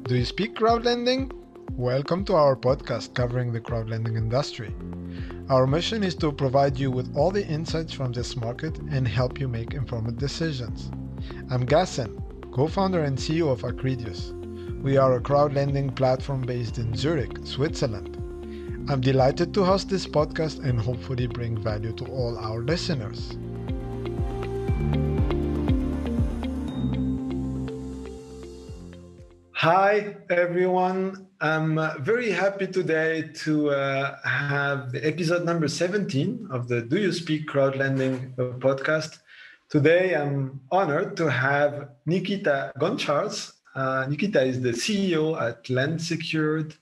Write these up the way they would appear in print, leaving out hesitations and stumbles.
Do you speak crowdlending? Welcome to our podcast covering the crowdlending industry. Our mission is to provide you with all the insights from this market and help you make informed decisions. I'm Gassen, co-founder and CEO of Acridius. We are a crowdlending platform based in Zurich, Switzerland. I'm delighted to host this podcast and hopefully bring value to all our listeners. Hi, everyone. I'm very happy today to have the episode number 17 of the Do You Speak Crowdlending podcast. Today, I'm honored to have Nikita Goncars. Nikita is the CEO at LendSecured,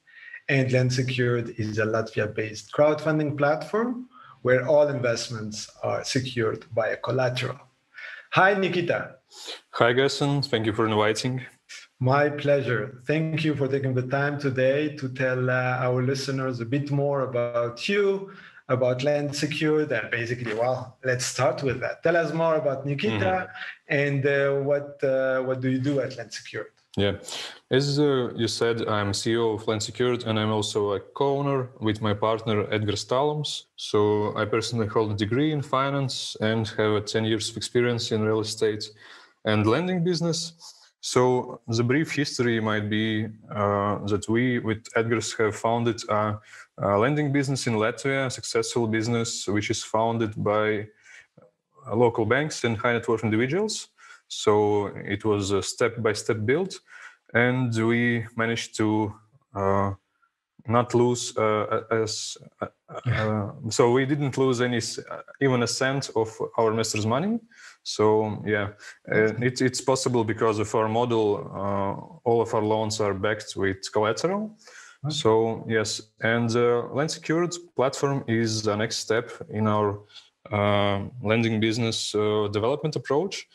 and LendSecured is a Latvia-based crowdfunding platform where all investments are secured by a collateral. Hi, Nikita. Hi, Gassen. Thank you for inviting. My pleasure. Thank you for taking the time today to tell our listeners a bit more about you, about LendSecured, and basically, let's start with that. Tell us more about Nikita and what do you do at LendSecured? Yeah, as you said, I'm CEO of LendSecured, and I'm also a co-owner with my partner Edgars Tālums. So I personally hold a degree in finance and have 10 years of experience in real estate and lending business. So the brief history might be that we, with Edgars, have founded a lending business in Latvia, a successful business which is founded by local banks and high net worth individuals. So it was a step-by-step build, and we managed to not lose so we didn't lose even a cent of our investors' money. So it's possible because of our model. All of our loans are backed with collateral. Okay. So yes, and LendSecured platform is the next step in our lending business development approach.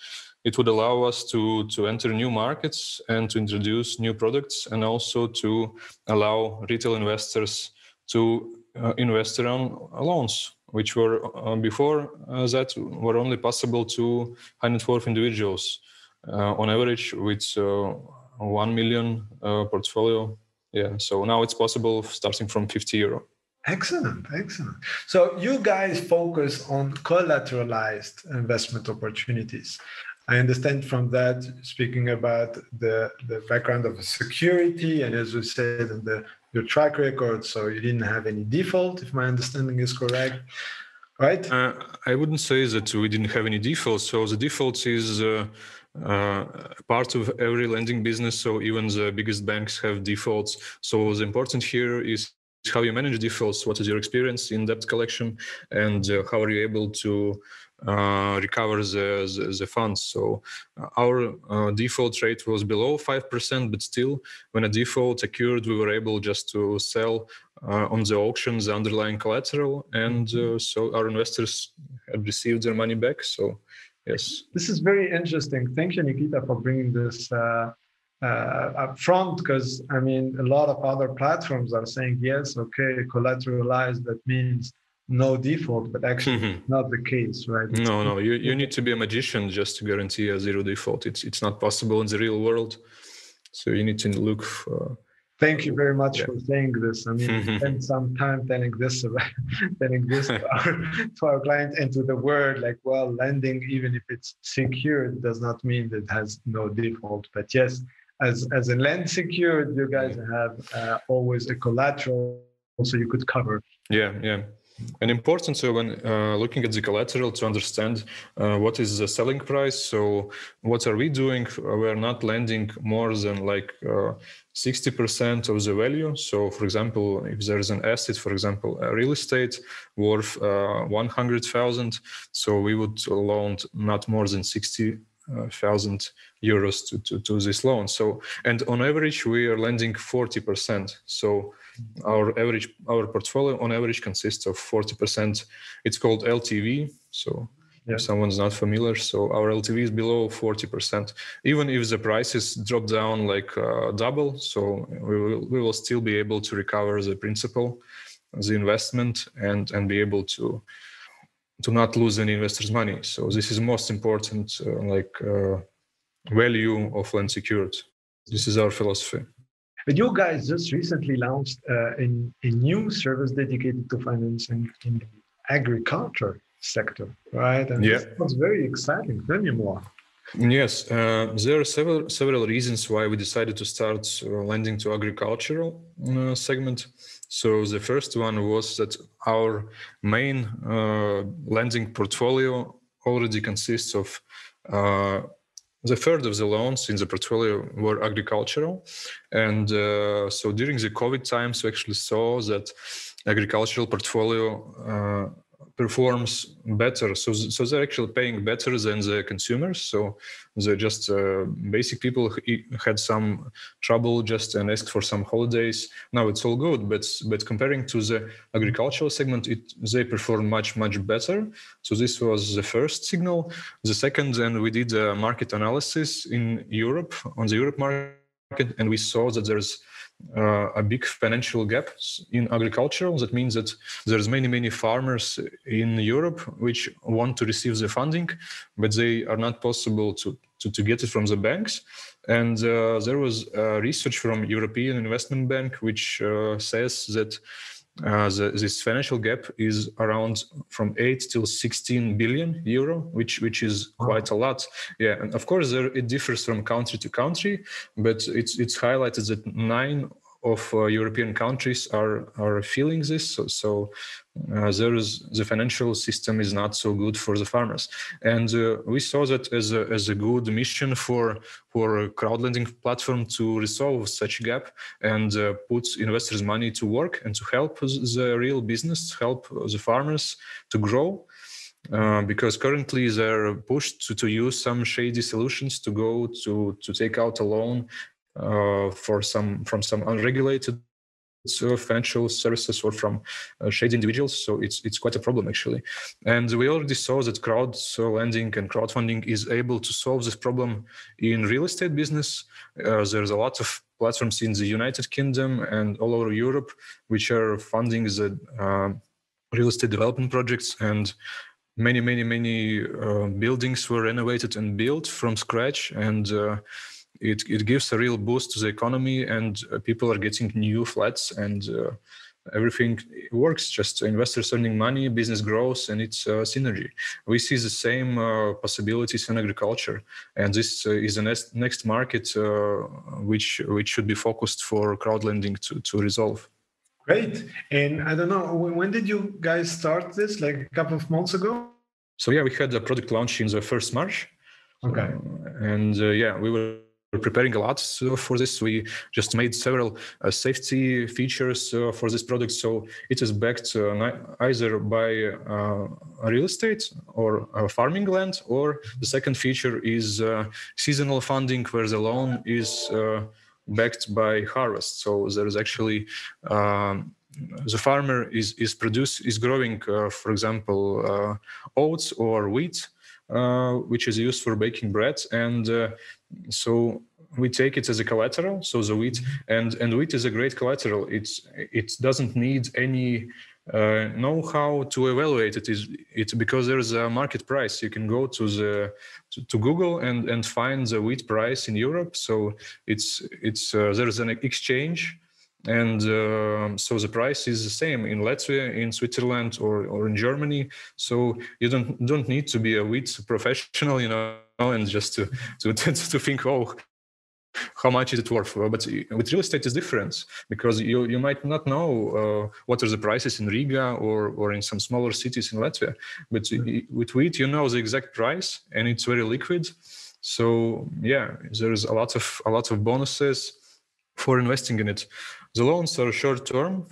It would allow us to enter new markets and to introduce new products, and also to allow retail investors to invest their own loans, which were before that were only possible to high net worth individuals, on average with 1 million portfolio. Yeah, so now it's possible starting from €50. Excellent. So you guys focus on collateralized investment opportunities. I understand from that, speaking about the background of security, and as you said, and your track record, so you didn't have any default, if my understanding is correct, right? I wouldn't say that we didn't have any default. So the default is part of every lending business. So even the biggest banks have defaults. So the important here is how you manage defaults. What is your experience in debt collection, and how are you able to recover the funds? So our default rate was below 5%, but still, when a default occurred, we were able just to sell on the auction the underlying collateral, and so our investors had received their money back. So yes, this is very interesting. Thank you, Nikita, for bringing this up front, because I mean, a lot of other platforms are saying, yes, okay, collateralized, that means no default, but actually not the case, right? No, you need to be a magician just to guarantee a zero default. It's not possible in the real world. So you need to look for... Thank you very much for saying this. I mean, spend some time telling this to our client and to the world, like, well, lending, even if it's secured, does not mean that it has no default. But yes, as a LendSecured, you guys have always a collateral, so you could cover. Yeah. And important, so when looking at the collateral, to understand what is the selling price. So what are we doing? We're not lending more than 60% of the value. So for example, if there's an asset, for example, a real estate worth 100,000, so we would loan not more than 60,000 euros to this loan. So, and on average, we are lending 40%. So our portfolio on average consists of 40%. It's called LTV. So if someone's not familiar, so our LTV is below 40%. Even if the prices drop down double, so we will still be able to recover the principal, the investment, and be able to not lose any investors' money. So this is most important value of LendSecured. This is our philosophy. But you guys just recently launched a new service dedicated to financing in the agriculture sector, right? And Yeah. this was very exciting. Tell me more. Yes, there are several reasons why we decided to start lending to agricultural segment. So the first one was that our main lending portfolio already consists of the third of the loans in the portfolio were agricultural. And so during the COVID times, we actually saw that agricultural portfolio performs better. So they're actually paying better than the consumers. So they're just basic people who had some trouble just and asked for some holidays. Now it's all good, but comparing to the agricultural segment, they perform much better. So this was the first signal. The second, and we did a market analysis in Europe, on the Europe market, and we saw that there's a big financial gap in agriculture. That means that there's many farmers in Europe which want to receive the funding, but they are not possible to get it from the banks. And there was research from European Investment Bank which says that this financial gap is around from 8 till 16 billion euro, which is quite a lot. Yeah, and of course it differs from country to country, but it's highlighted that 9 of European countries are feeling this. So the financial system is not so good for the farmers, and we saw that as a good mission for a crowdlending platform to resolve such gap and put investors' money to work and to help the real business, help the farmers to grow. Because currently they're pushed to use some shady solutions to go to take out a loan from some unregulated financial services or from shady individuals. So it's quite a problem actually. And we already saw that crowdlending and crowdfunding is able to solve this problem in real estate business. There's a lot of platforms in the United Kingdom and all over Europe which are funding the real estate development projects, and many buildings were renovated and built from scratch, and it gives a real boost to the economy, and people are getting new flats, and everything works. Just investors earning money, business grows, and it's synergy. We see the same possibilities in agriculture, and this is the next market which should be focused for crowdlending to resolve. Great. And I don't know, when did you guys start this? Like a couple of months ago? So yeah, we had a product launch in the 1st March. Okay. And yeah, we were preparing a lot for this. We just made several safety features for this product. So it is backed either by real estate or farming land, or the second feature is seasonal funding, where the loan is backed by harvest. So there is actually the farmer is growing, for example, oats or wheat, which is used for baking bread, and so we take it as a collateral. So the wheat and wheat is a great collateral. It doesn't need any know-how to evaluate it. It's because there is a market price. You can go to Google and find the wheat price in Europe. So it's there is an exchange. And so the price is the same in Latvia, in Switzerland, or in Germany. So you don't need to be a wheat professional, and just to think, oh, how much is it worth? But with real estate is different, because you might not know what are the prices in Riga or in some smaller cities in Latvia. But with wheat, you know the exact price, and it's very liquid. So yeah, there's a lot of bonuses for investing in it. The loans are short term,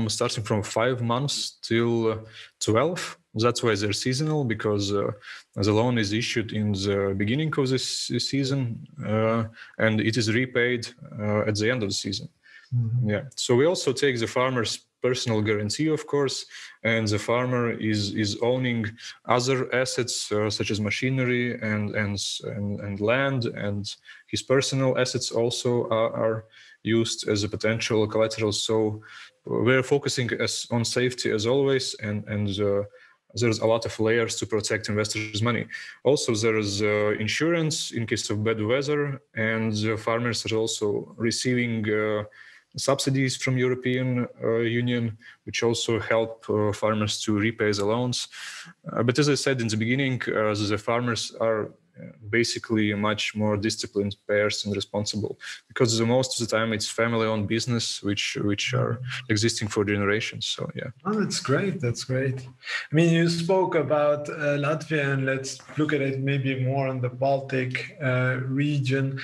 starting from 5 months till 12. That's why they're seasonal, because the loan is issued in the beginning of this season, and it is repaid at the end of the season. Mm-hmm. Yeah. So we also take the farmer's personal guarantee, of course, and the farmer is owning other assets such as machinery and land, and his personal assets also are used as a potential collateral. So we're focusing on safety as always, and there's a lot of layers to protect investors' money. Also, there is insurance in case of bad weather, and farmers are also receiving subsidies from European Union, which also help farmers to repay the loans. But as I said in the beginning, the farmers are basically much more disciplined payers and responsible, because most of the time it's family-owned business which are existing for generations. So yeah. Oh, that's great. That's great. I mean, you spoke about Latvia, and let's look at it maybe more on the Baltic region.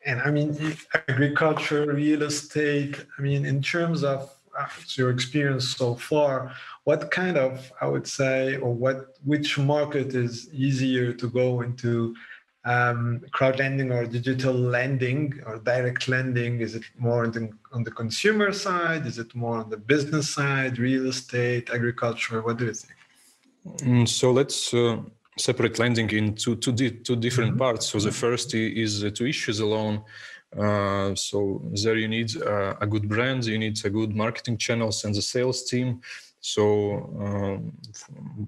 And I mean, agriculture, real estate. I mean, in terms of your experience so far, what kind of, I would say, or which market is easier to go into? Crowdlending or digital lending or direct lending? Is it more on the consumer side? Is it more on the business side, real estate, agriculture? What do you think? So let's separate lending into two different parts. So the first is to issue the loan. So there you need a good brand, you need a good marketing channels and the sales team. So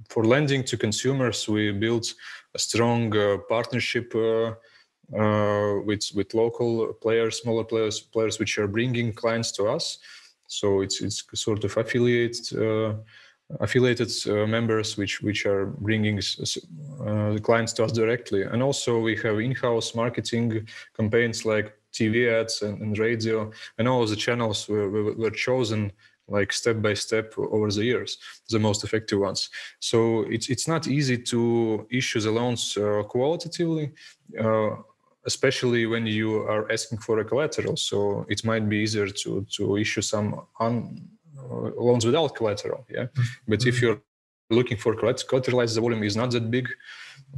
for lending to consumers, we built a strong partnership with local players, smaller players which are bringing clients to us. So it's sort of affiliated members which are bringing the clients to us directly. And also we have in-house marketing campaigns like TV ads and radio, and all of the channels were chosen like step by step over the years, the most effective ones. So it's not easy to issue the loans qualitatively, especially when you are asking for a collateral. So it might be easier to issue some loans without collateral. Yeah, but if you're looking for collateralized, the volume is not that big,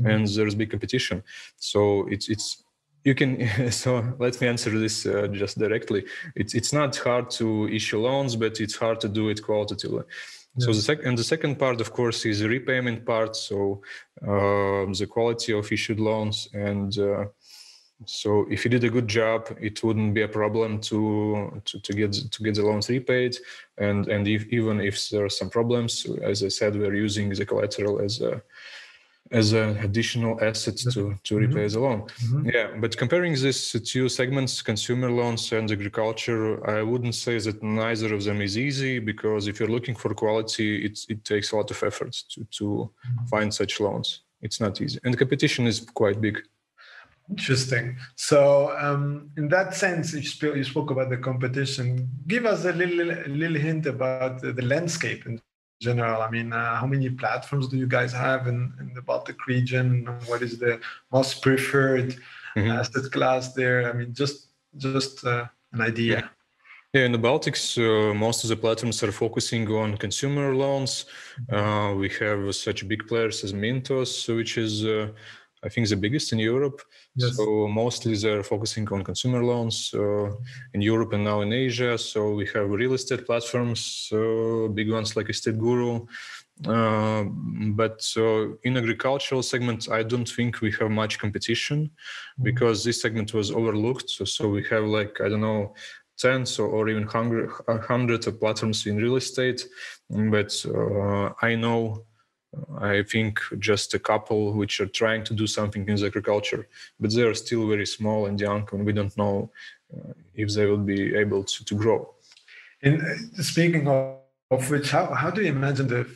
and there's big competition. So it's you can. So let me answer this just directly. It's not hard to issue loans, but it's hard to do it qualitatively. Yeah. So the second part, of course, is the repayment part. So the quality of issued loans, and so if you did a good job, it wouldn't be a problem to get the loans repaid. And even if there are some problems, as I said, we're using the collateral as an additional asset to repay the loan. Yeah, but comparing these two segments, consumer loans and agriculture, I wouldn't say that neither of them is easy, because if you're looking for quality, it takes a lot of effort to find such loans. It's not easy, and the competition is quite big. Interesting. So in that sense, you spoke about the competition. Give us a little hint about the landscape in general. I mean, how many platforms do you guys have in the Baltic region? What is the most preferred asset class there? I mean, just an idea. Yeah, in the Baltics, most of the platforms are focusing on consumer loans. We have such big players as Mintos, which is I think the biggest in Europe. Yes. So mostly they're focusing on consumer loans in Europe and now in Asia. So we have real estate platforms, big ones like Estate Guru. But in agricultural segment, I don't think we have much competition because this segment was overlooked. So we have like, I don't know, tens or even hundreds of platforms in real estate. But I think just a couple which are trying to do something in agriculture, but they are still very small and young, and we don't know if they will be able to grow. And speaking of which, how do you imagine the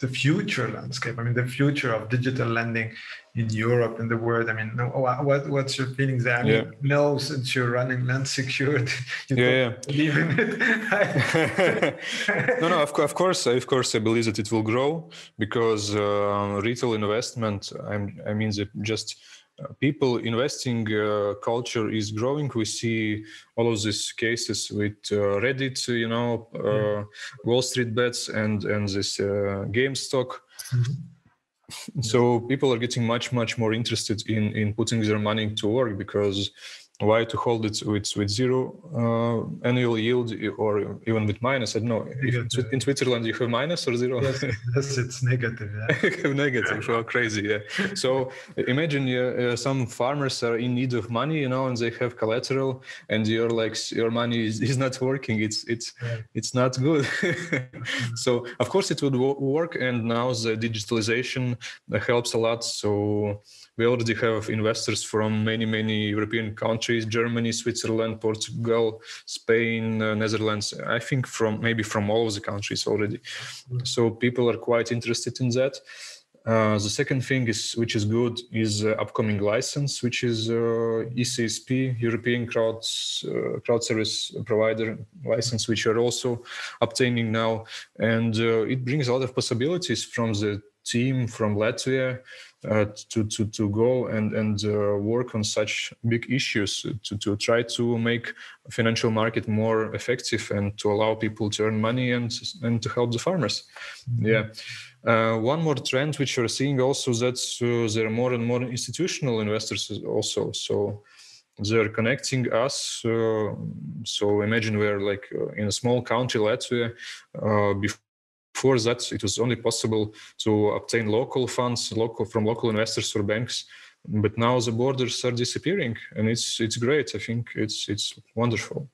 future landscape? I mean, the future of digital lending in Europe and the world. I mean, what's your feelings there? I mean, no, since you're running LendSecured, you don't believe in it. No, of course, I believe that it will grow because retail investment. I mean, that just people investing culture is growing. We see all of these cases with Reddit, Wall Street bets and this GameStop. So people are getting much more interested in putting their money to work, because why to hold it with zero annual yield or even with minus? I don't know. In Switzerland you have minus or zero? Yes, it's negative. Yeah. You have negative. Oh, crazy. Yeah. So imagine some farmers are in need of money, and they have collateral, and you're like, your money is not working. It's not good. So of course it would work, and now the digitalization helps a lot. So we already have investors from many European countries: Germany, Switzerland, Portugal, Spain, Netherlands. I think maybe from all of the countries already. So people are quite interested in that. The second thing which is good is upcoming license, which is ECSP, European Crowd Service Provider license, which we're also obtaining now. And it brings a lot of possibilities from the team from Latvia to go and work on such big issues, to try to make financial market more effective and to allow people to earn money and to help the farmers. Yeah. One more trend which we're seeing also, that there are more and more institutional investors also. So they're connecting us. So imagine we're like in a small country, Latvia. Before that, it was only possible to obtain local funds, from local investors or banks. But now the borders are disappearing, and it's great. I think it's wonderful.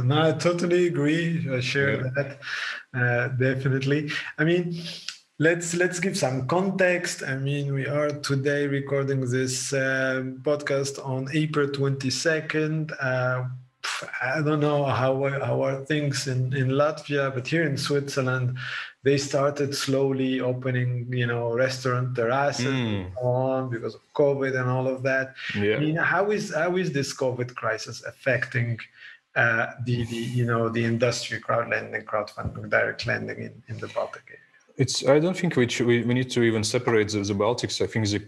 No, I totally agree. I share that definitely. I mean, let's give some context. I mean, we are today recording this podcast on April 22nd. I don't know how are things in Latvia, but here in Switzerland, they started slowly opening, restaurant terraces and so on because of COVID and all of that. Yeah. I mean, how is this COVID crisis affecting the industry, crowdlending, crowdfunding, direct lending in the Baltic area? I don't think we need to even separate the Baltics. I think the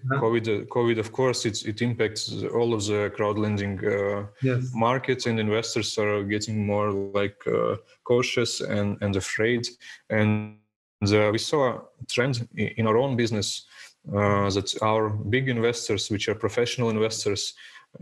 COVID, of course, it impacts all of the crowdlending markets, and investors are getting more like cautious and afraid. And we saw a trend in our own business that our big investors, which are professional investors,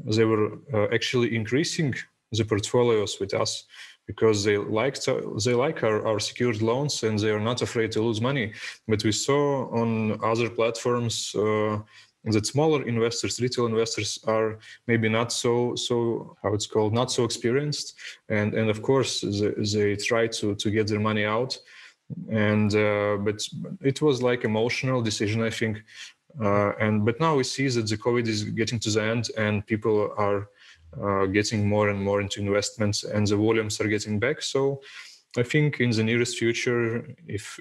they were actually increasing the portfolios with us, because they like our secured loans and they are not afraid to lose money. But we saw on other platforms that smaller investors, retail investors, are maybe not so not so experienced, and of course they try to get their money out, and but it was like emotional decision, I think, but now we see that the COVID is getting to the end and people are getting more and more into investments, and the volumes are getting back. So I think in the nearest future, if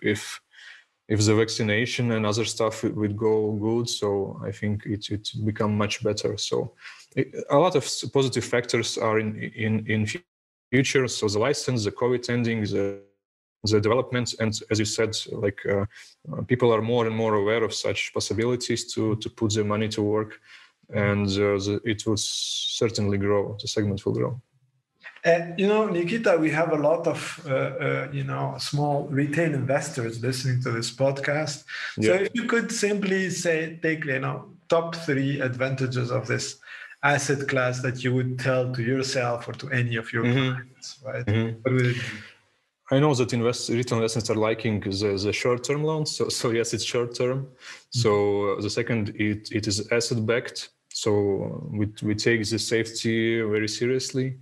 the vaccination and other stuff would go good, so I think it become much better. So a lot of positive factors are in future. So the license, the COVID ending, the developments, and as you said, like people are more and more aware of such possibilities to put their money to work. And it will certainly grow. The segment will grow. Nikita, we have a lot of small retail investors listening to this podcast. So if you could simply take top 3 advantages of this asset class that you would tell to yourself or to any of your clients, right? What would it be? I know that retail investors are liking the short-term loans. So yes, it's short-term. So the second, it is asset-backed. So we take the safety very seriously.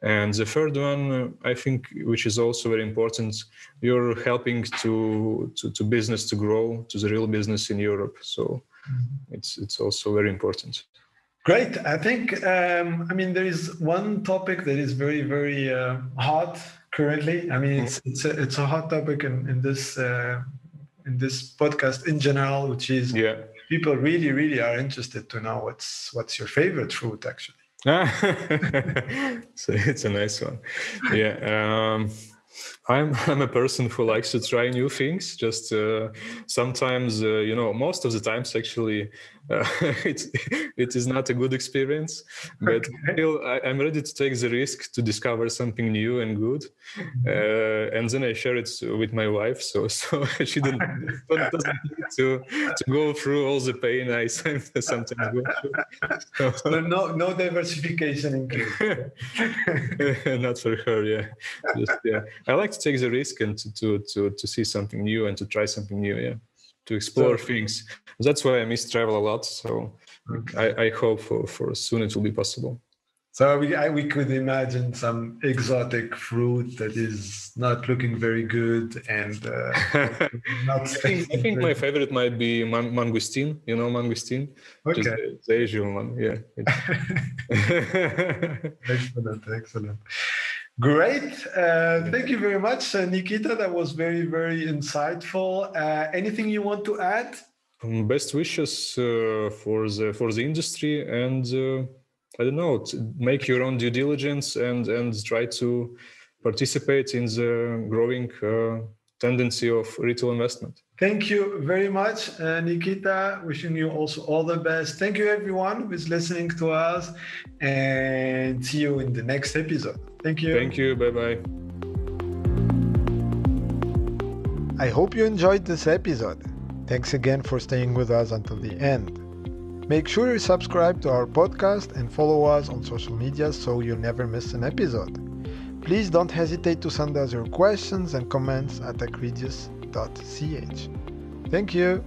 And the third one, I think, which is also very important, you're helping to business to grow, to the real business in Europe. So it's also very important. Great. I think, there is one topic that is very, very hot currently. I mean, it's a hot topic in this podcast in general, which is people really, really are interested to know what's your favorite fruit, actually. So it's a nice one. Yeah. I'm a person who likes to try new things. Just sometimes, most of the times actually, it is not a good experience. But still, I'm ready to take the risk to discover something new and good, and then I share it with my wife. So she doesn't need to go through all the pain I sometimes go through. So no diversification included. Not for her. Yeah. I like to take the risk and to see something new and to try something new, to explore things. That's why I miss travel a lot. So I hope for soon it will be possible. So we could imagine some exotic fruit that is not looking very good and not. I think my favorite might be mangosteen. You know mangosteen? Okay. Just the Asian one. Yeah. Excellent. Great. Thank you very much, Nikita. That was very, very insightful. Anything you want to add? Best wishes for the industry, and I don't know, make your own due diligence and try to participate in the growing tendency of retail investment. Thank you very much, Nikita. Wishing you also all the best. Thank you, everyone who is listening to us, and see you in the next episode. Thank you. Thank you. Bye-bye. I hope you enjoyed this episode. Thanks again for staying with us until the end. Make sure you subscribe to our podcast and follow us on social media so you never miss an episode. Please don't hesitate to send us your questions and comments at egregious.ch. Thank you.